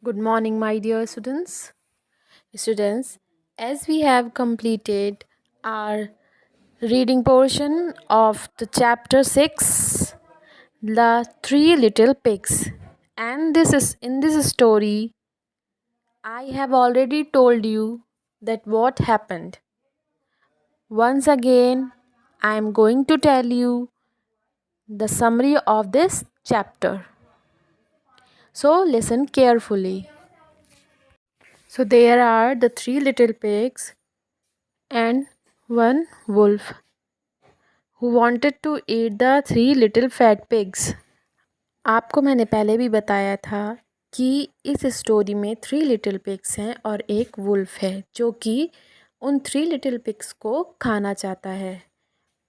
Good morning, my dear students. Students, as we have completed our reading portion of the chapter 6, The Three Little Pigs, and this is in this story, I have already told you that what happened. Once again, I am going to tell you the summary of this chapter. So, listen carefully. So, there are the three little pigs and one wolf who wanted to eat the three little fat pigs. आपको मैंने पहले भी बताया था कि इस story में three little pigs हैं और एक वुल्फ है जो कि उन थ्री लिटिल पिग्स को खाना चाहता है।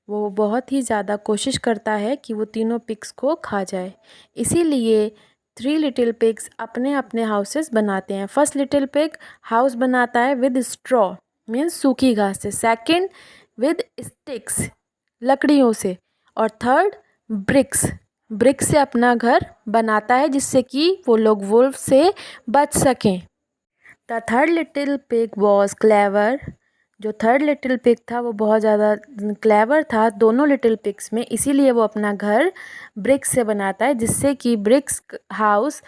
वो बहुत ही ज़्यादा कोशिश करता है कि वो तीनों पिग्स को खा जाए। इसीलिए थ्री लिटिल पिग्स अपने अपने हाउसेस बनाते हैं। फर्स्ट लिटिल पिग हाउस बनाता है विद स्ट्रॉ मीन्स सूखी घास से, सेकंड विद स्टिक्स लकड़ियों से, और थर्ड ब्रिक्स से अपना घर बनाता है जिससे कि वो लोग वुल्फ से बच सकें। The third little pig was clever. जो थर्ड लिटिल पिग था वो बहुत ज़्यादा क्लेवर था दोनों लिटिल पिग्स में, इसीलिए वो अपना घर ब्रिक्स से बनाता है जिससे कि ब्रिक्स हाउस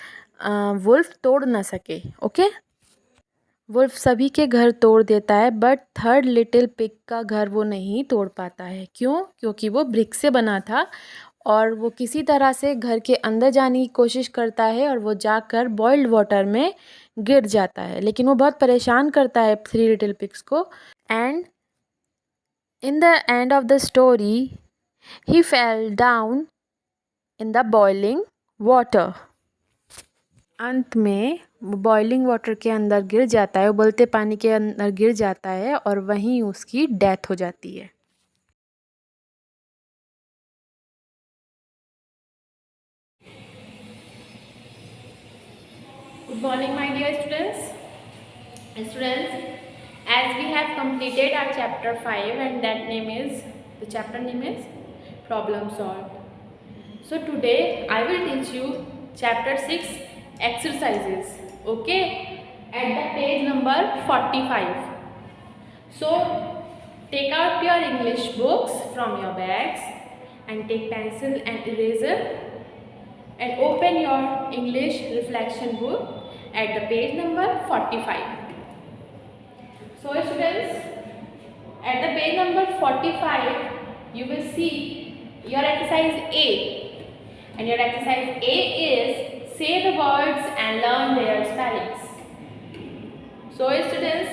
वुल्फ तोड़ ना सके। ओके, वुल्फ सभी के घर तोड़ देता है बट थर्ड लिटिल पिग का घर वो नहीं तोड़ पाता है। क्यों? क्योंकि वो ब्रिक से बना था और वो किसी तरह से घर के अंदर जाने की कोशिश करता है और वो जाकर बॉइल्ड वाटर में गिर जाता है, लेकिन वो बहुत परेशान करता है थ्री लिटिल पिग्स को। And in the end of the story he fell down in the boiling water. अंत में वो बॉइलिंग वाटर के अंदर गिर जाता है, उबलते पानी के अंदर गिर जाता है और वहीं उसकी डेथ हो जाती है। Good morning, my dear students. As we have completed our chapter 5 and the chapter name is Problem Solved. So today I will teach you chapter 6 exercises. Okay, at the page number 45. So take out your English books from your bags and take pencil and eraser and open your English reflection book at the page number 45. So students, at the page number 45 you will see your exercise A, and your exercise A is say the words and learn their spellings. So students,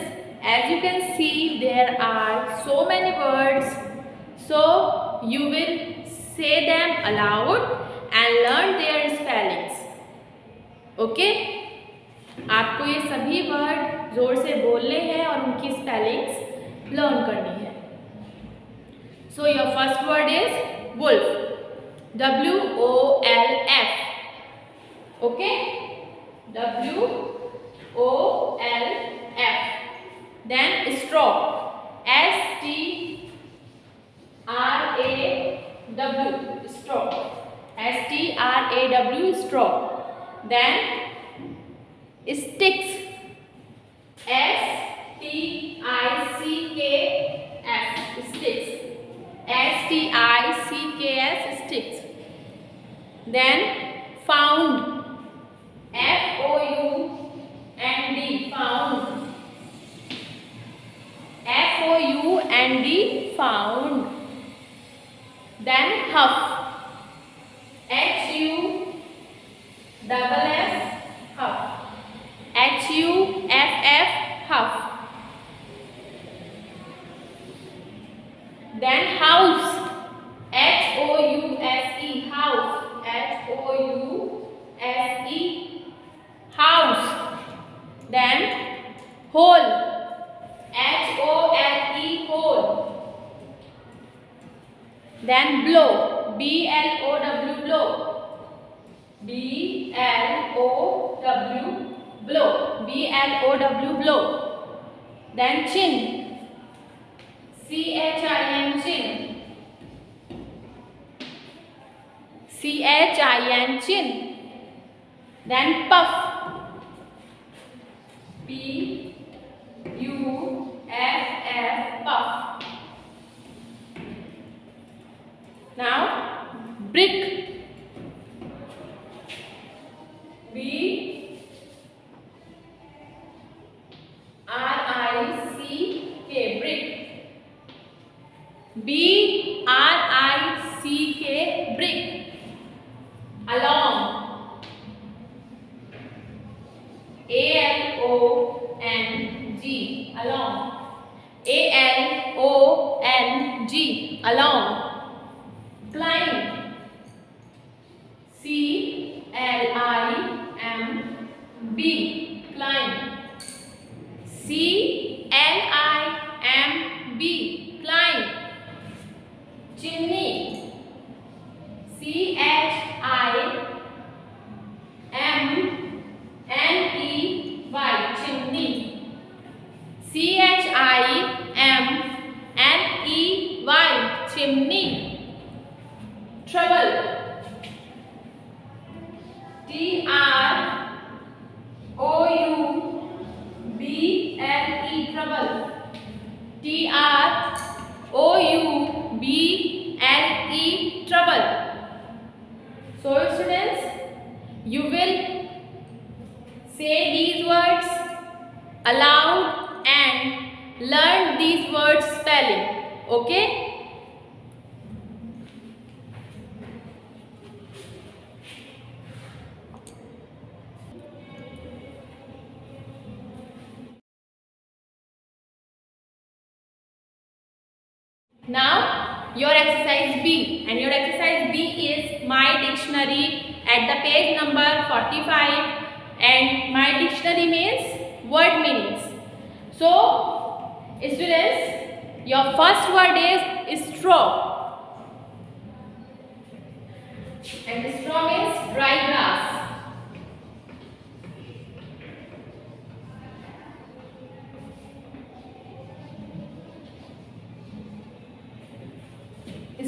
as you can see there are so many words, so you will say them aloud and learn their spellings. Okay? आपको ये सभी word जोर से बोलने हैं और उनकी spellings learn करनी है। So your first word is wolf, WOLF. Okay, WOLF. Then straw, STRAW, straw, STRAW, straw. Then sticks, STICKS, sticks, STICKS, sticks. Then found, FOUND, found, FOUND, found. Then huff, HUFF, huff, HUFF, huff. Then house, HOUSE, house, HOUSE, house. Then hole, HOLE, hole. Then blow, BLOW, blow, BLOW, blow, BLOW, blow. Then chin, CHIN, chin, CHIN, chin. Then puff, Now brick, B R I C K, brick, B R I C K, brick. Along, A L O N G, along, A L O N G, along. Climb, C L I M B, climb, C L I M B, climb. Chimney, C H I M N E Y, chimney, C H I M N E Y, chimney. Trouble, T R O U B L E, trouble, T R O U B L E, trouble. So students, you will say these words aloud and learn these words spelling. Okay? Now your exercise B, and your exercise B is my dictionary at the page number 45, and my dictionary means word meanings. So students, your first word is straw, and straw means dry grass.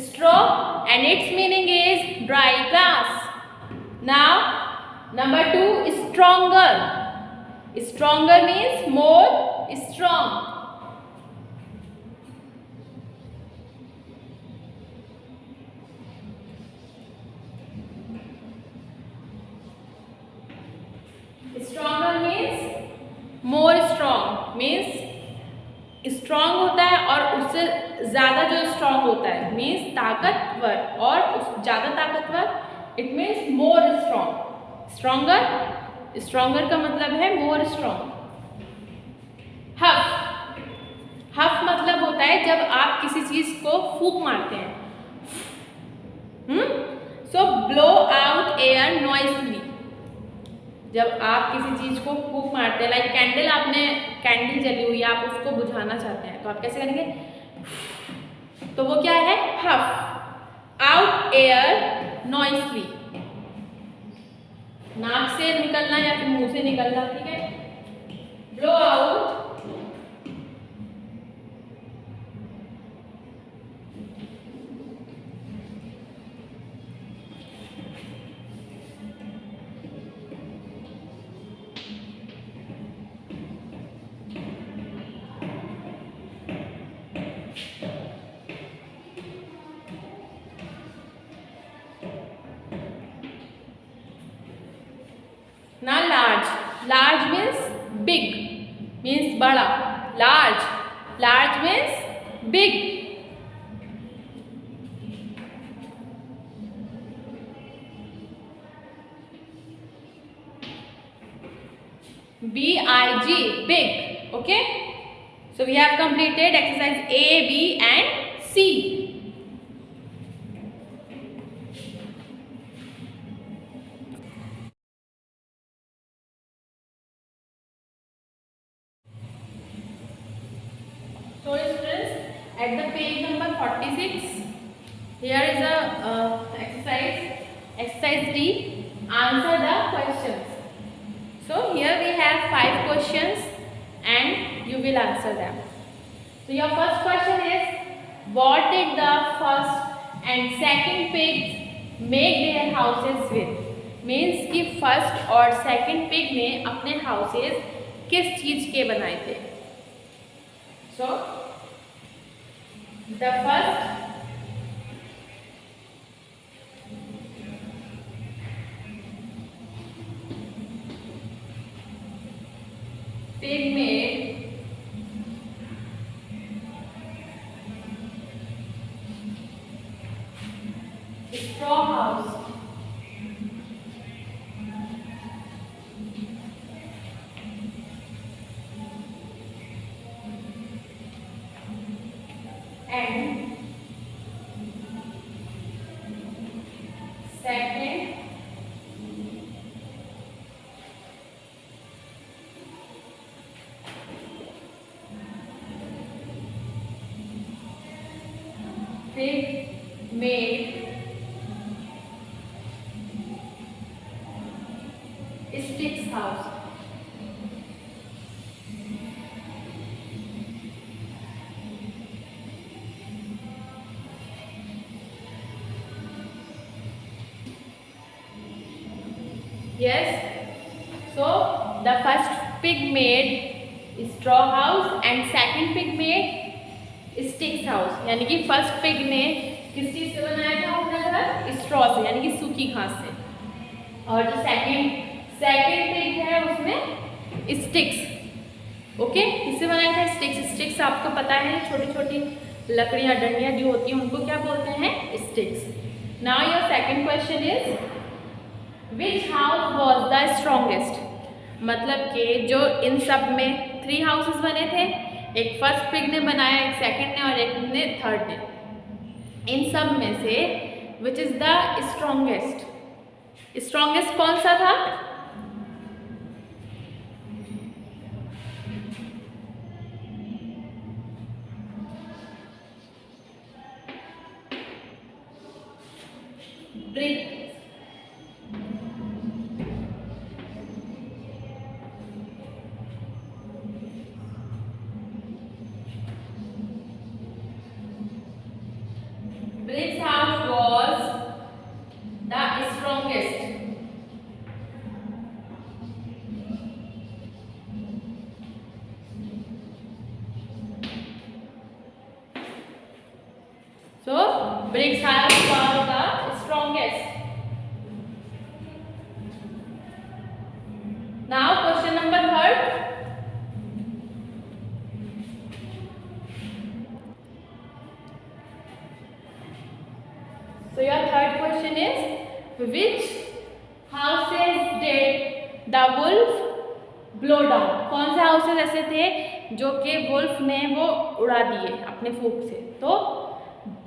Straw, and its meaning is dry grass. Now number 2 is stronger. Stronger means more strong. Stronger means more strong, means strong होता है और उससे ज़्यादा जो strong होता है means ताकतवर, और ज़्यादा ताकतवर it means more strong. Stronger, stronger का मतलब है मोर स्ट्रांग. हफ, हफ मतलब होता है जब आप किसी चीज़ को फूंक मारते हैं. सो ब्लो आउट एयर नॉइसली, जब आप किसी चीज़ को फूंक मारते हैं, लाइक कैंडल, आपने कैंडल जली हुई है, आप उसको बुझाना चाहते हैं, तो आप कैसे करेंगे? तो वो क्या है? हफ. आउट एयर नॉइसली, नाक से निकलना या फिर मुंह से निकलना, ठीक है. ब्लो आउट ना. Large, large means big, means बड़ा. Large, large means big. BIG, big. Okay, so we have completed exercise A, B and C. So students, at the page number 46, here is a exercise D. Answer the questions. So here we have 5 questions and you will answer them. So your first question is, what did the first and second pigs make their houses with? Means कि first और second pig ने अपने houses किस चीज़ के बनाए थे? So the first pig made straw house. And second, pig made sticks house. Yes. So the first pig made straw house and second pig made sticks house. यानी कि first pig ने किस चीज से बनाया था अपना घर? स्ट्रॉ से, यानी कि सूखी घास से। और जो सेकंड पिग है उसमें स्टिक्स। ओके, किससे बनाया था? स्टिक्स आपको पता है, छोटी छोटी लकड़ियां, डंडियां जो होती हैं उनको क्या बोलते हैं? Sticks. Now your second question is which house was the strongest? मतलब कि जो इन सब में 3 हाउसेस बने थे, एक फर्स्ट पिग ने बनाया, एक सेकंड ने और एक ने थर्ड ने। इन सब में से which is the strongest? Strongest कौन सा था? Brick. Brick's house was the strongest. So, Brick's house was the strongest. Now, question number 3. So your third question is which houses did the wolf blow down? कौन से houses ऐसे थे जो कि wolf ने वो उड़ा दिए अपने फूंक से? तो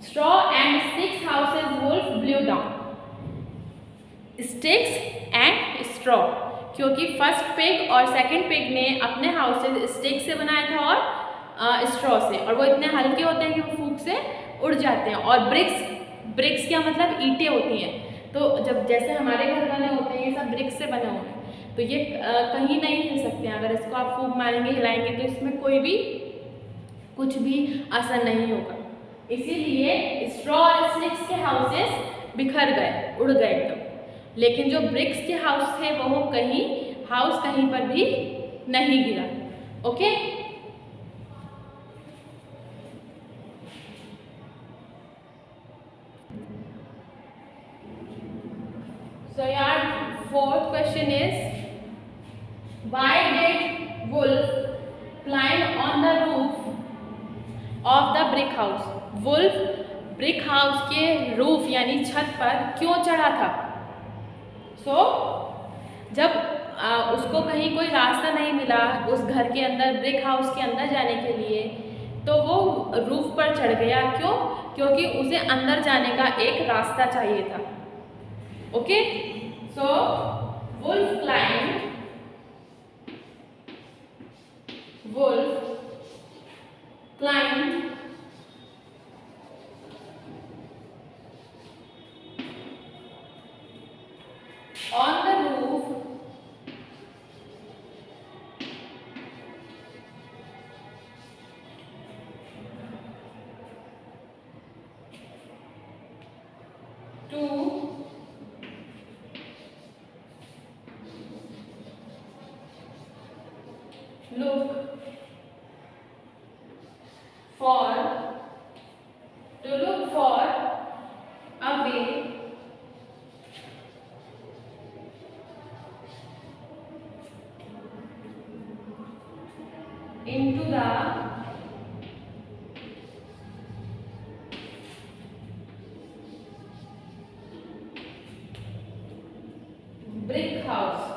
straw and sticks houses wolf blew down. Sticks and straw, क्योंकि फर्स्ट पिग और सेकंड पिग ने अपने हाउसेस स्टिक से बनाया था और स्ट्रॉ से, और वो इतने हल्के होते हैं कि वो फूंक से उड़ जाते हैं। और ब्रिक्स क्या मतलब? ईंटें होती हैं। तो जब जैसे हमारे घर बने होते हैं ये सब ब्रिक्स से बने हुए हैं, तो ये कहीं नहीं हिल सकते हैं। अगर इसको आप फूंक मारेंगे, हिलाएंगे, तो इसमें कोई भी कुछ भी असर नहीं होगा। इसीलिए स्ट्रॉ और स्टिक्स के हाउसेस बिखर गए, उड़ गए एकदम। लेकिन जो ब्रिक्स के हाउस थे वो कहीं पर भी नहीं गिरा। Okay, so your fourth question is why did wolf climb on the roof of the brick house? wolf brick house के रूफ यानी छत पर क्यों चढ़ा था? जब उसको कहीं कोई रास्ता नहीं मिला उस घर के अंदर, ब्रिक हाउस के अंदर जाने के लिए, तो वो रूफ पर चढ़ गया। क्यों? क्योंकि उसे अंदर जाने का एक रास्ता चाहिए था। Okay, so wolf climbed on the roof to look for into the brick house.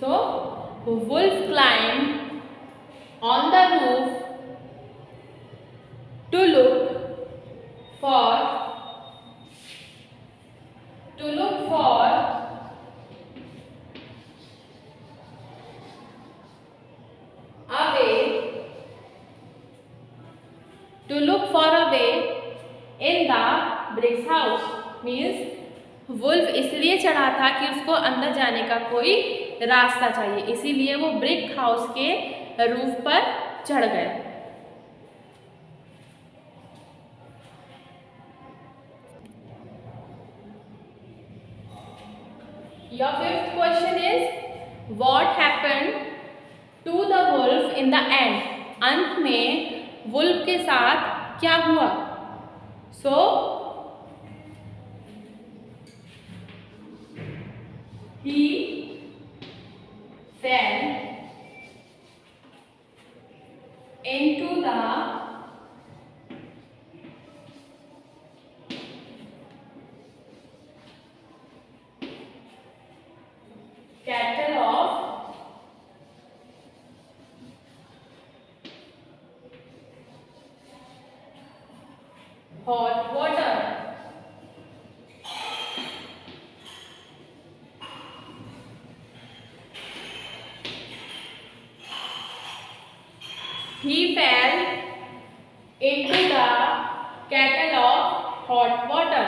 So wolf climbed on the roof to look for a way in the brick house. Means wolf इसलिए चढ़ा था कि उसको अंदर जाने का कोई रास्ता चाहिए, इसीलिए वो ब्रिक हाउस के रूफ पर चढ़ गए. Your fifth question is what happened to the wolf in the end? अंत में वुल्फ के साथ क्या हुआ? So he fell into the kettle of hot water. He fell into the kettle of hot water.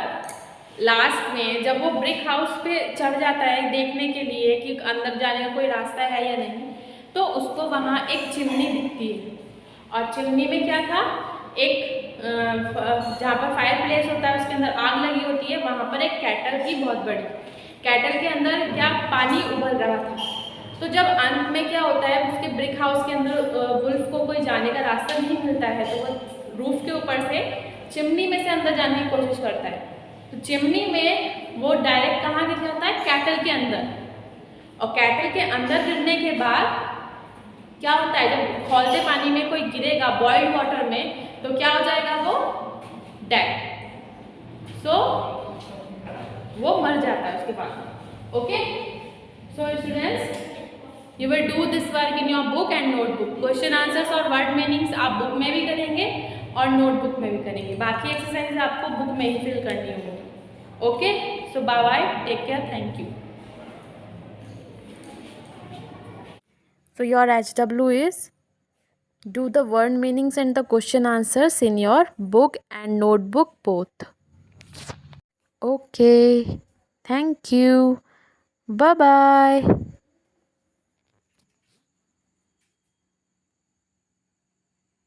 Last में जब वो brick house पे चढ़ जाता है देखने के लिए कि अंदर जाने का कोई रास्ता है या नहीं, तो उसको वहाँ एक चिमनी दिखती है. और चिमनी में क्या था, एक जहाँ पर फायर प्लेस होता है उसके अंदर आग लगी होती है, वहाँ पर एक कैटल थी बहुत बड़ी. कैटल के अंदर क्या पानी उबल रहा था. तो जब अंत में क्या होता है, उसके ब्रिक हाउस के अंदर वुल्फ को कोई जाने का रास्ता नहीं मिलता है, तो वो रूफ के ऊपर से चिमनी में से अंदर जाने की कोशिश करता है. तो चिमनी में वो डायरेक्ट कहाँ गिर जाता है, कैटल के अंदर. और कैटल के अंदर गिरने के बाद क्या होता है, जब खौलते पानी में कोई गिरेगा बॉइल्ड वाटर में, तो क्या हो जाएगा, वो डेड. सो वो मर जाता है उसके बाद. Okay, so students, you will do this work in your book and notebook. Question answers और वर्ड मीनिंग्स आप बुक में भी करेंगे और नोटबुक में भी करेंगे. बाकी एक्सरसाइज आपको बुक में ही फिल करनी होगी. Okay, so bye bye, take care, thank you. So your HW is do the word meanings and the question answers in your book and notebook both. Okay, thank you. Bye bye.